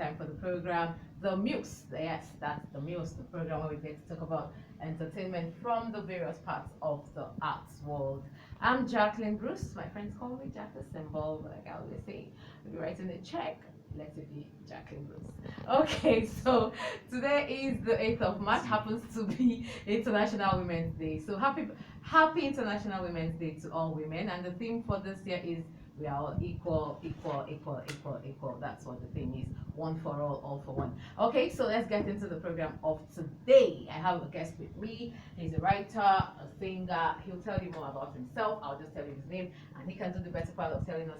time for the program, The Muse. Yes, that's The Muse, the program where we get to talk about entertainment from the various parts of the arts world. I'm Jacqueline Bruce. My friends call me Jack the Symbol, but like I always say, if you're writing a check, let it be Jacqueline Bruce. Okay, so today is the 8th of March, happens to be International Women's Day. So happy International Women's Day to all women. And the theme for this year is we are all equal, equal, equal, equal, equal. That's what the theme is. One for all for one. Okay, so let's get into the program of today. I have a guest with me. He's a writer, a singer. He'll tell you more about himself. I'll just tell you his name, and he can do the better part of telling us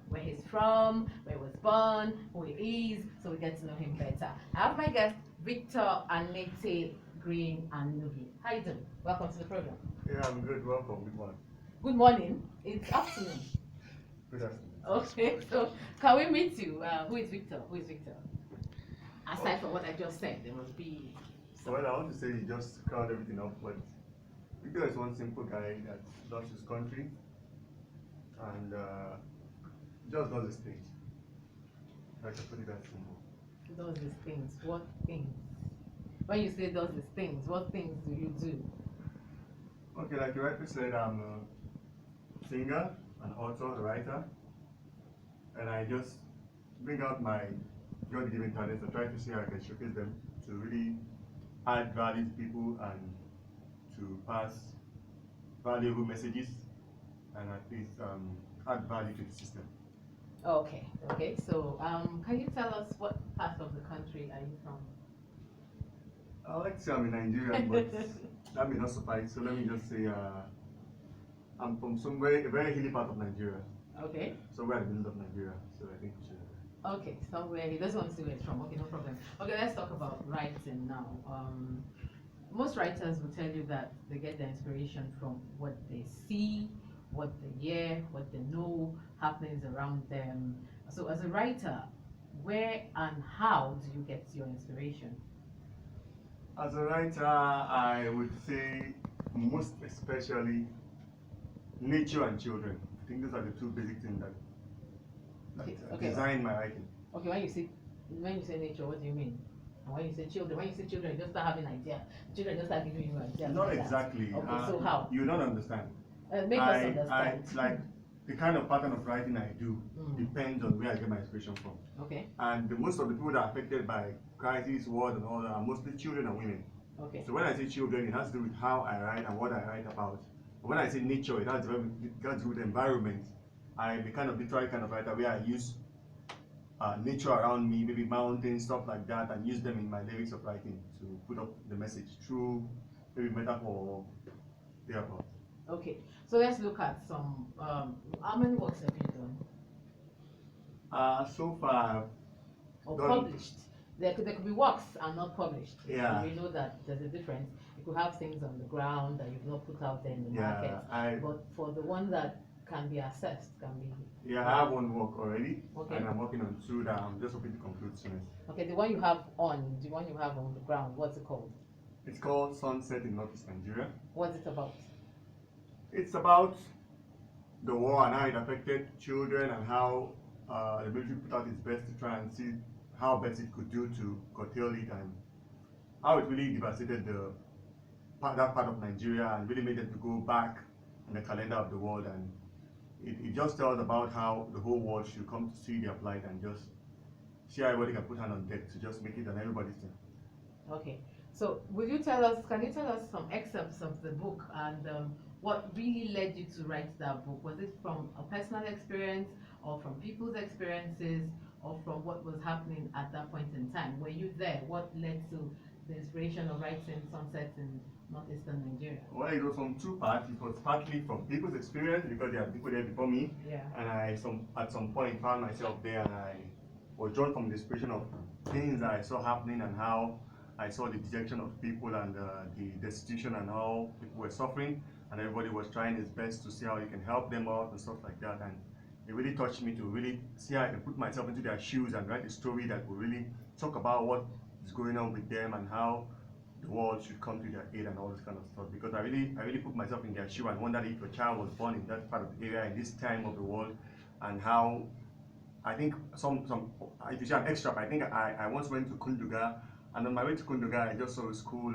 where he's from, where he was born, who he is, so we get to know him better. I have my guest, Victor Anete Green Anugi. How you doing? Welcome to the program. Yeah, I'm good. Welcome. Good morning. Good morning. It's afternoon. Good afternoon. Okay, so can we meet you? Who is Victor? Who is Victor? Aside from what I just said, there must be. Well, I want to say you just crowd everything up, but Victor is one simple guy that loves his country and just does his things. Like I put it that simple. Does these things? What things? When you say does these things, what things do you do? Okay, like you rightly said, I'm a singer, an author, a writer, and I just bring out my God-given talents and try to see how I can showcase them to really add value to people and to pass valuable messages and at least add value to the system. Okay, okay. So, can you tell us what part of the country are you from? I like to say I'm a Nigerian, but that may not suffice. So let me just say I'm from somewhere, a very hilly part of Nigeria. Okay. Somewhere in the middle of Nigeria. So I think we should. Okay, somewhere he doesn't want to say where it's from. Okay, no problem. Okay, let's talk about writing now. Most writers will tell you that they get their inspiration from what they see, what they hear, what they know, happenings around them. So, as a writer, where and how do you get your inspiration? As a writer, I would say most especially nature and children. I think those are the two basic things that Okay. design my writing. Okay, when you say nature, what do you mean? And when you say children, you just start having idea. Children just start giving you ideas. Not like that. exactly. Okay, so how? You don't understand. Make us understand. Like the kind of pattern of writing I do Mm. depends on where I get my inspiration from. Okay. And most of the people that are affected by crisis, wars, and all that are mostly children and women. Okay. So when I say children, it has to do with how I write and what I write about. But when I say nature, it has to do with the environment. I'm the kind of literary kind of writer where I use nature around me, maybe mountains, stuff like that, and use them in my lyrics of writing to put up the message through maybe metaphor or thereabout. Okay, so let's look at some. How many works have you done So far, or done. published? There could be works and not published. Yeah. So we know that there's a difference. You could have things on the ground that you've not put out there in the market. But for the one that can be accessed, can be. I have one work already, Okay. and I'm working on two that I'm just hoping to conclude soon. Okay, the one you have on the ground, what's it called? It's called Sunset in Northeast Nigeria. What's it about? It's about the war and how it affected children and how the military put out its best to try and see how best it could do to curtail it and how it really devastated that part of Nigeria and really made them to go back in the calendar of the world. And it just tells about how the whole world should come to see their plight and just see how everybody can put hand on deck to just make it an everybody's thing. Okay, so can you tell us some excerpts of the book and what really led you to write that book? Was it from a personal experience or from people's experiences or from what was happening at that point in time? Were you there? What led to the inspiration of writing Sunset in Northeastern Nigeria? Well, it was from two parts. It was partly from people's experience because there are people there before me. Yeah. And at some point found myself there and I was drawn from the inspiration of things that I saw happening and how I saw the dejection of people and the destitution and how people were suffering and everybody was trying his best to see how he can help them out and stuff like that. And it really touched me to really see how I can put myself into their shoes and write a story that will really talk about what is going on with them and how the world should come to their aid and all this kind of stuff. Because I really put myself in their shoe and wondered if a child was born in that part of the area in this time of the world and how I think if you say an extra, I think I once went to Kunduga, and on my way to Kunduga, I just saw a school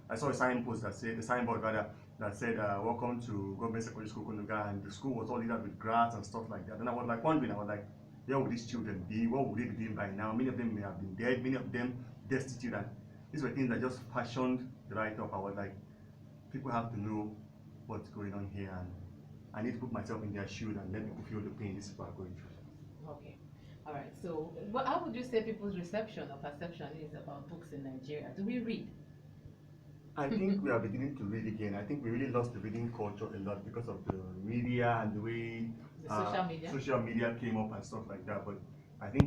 I saw a signpost that said, the signboard rather, that said, welcome to Government Secondary School Kunduga, and the school was all lit up with grass and stuff like that. And I was like wondering, I was like, where would these children be? What would they be doing by now? Many of them may have been dead, many of them destitute, and these were things that just fashioned the write-up. I was like, people have to know what's going on here, and I need to put myself in their shoes and let people feel the pain these people are going through. Okay. All right. So, how would you say people's reception or perception is about books in Nigeria? Do we read? I think we are beginning to read again. I think we really lost the reading culture a lot because of the media and the way The social media? social media came up and stuff like that. But I think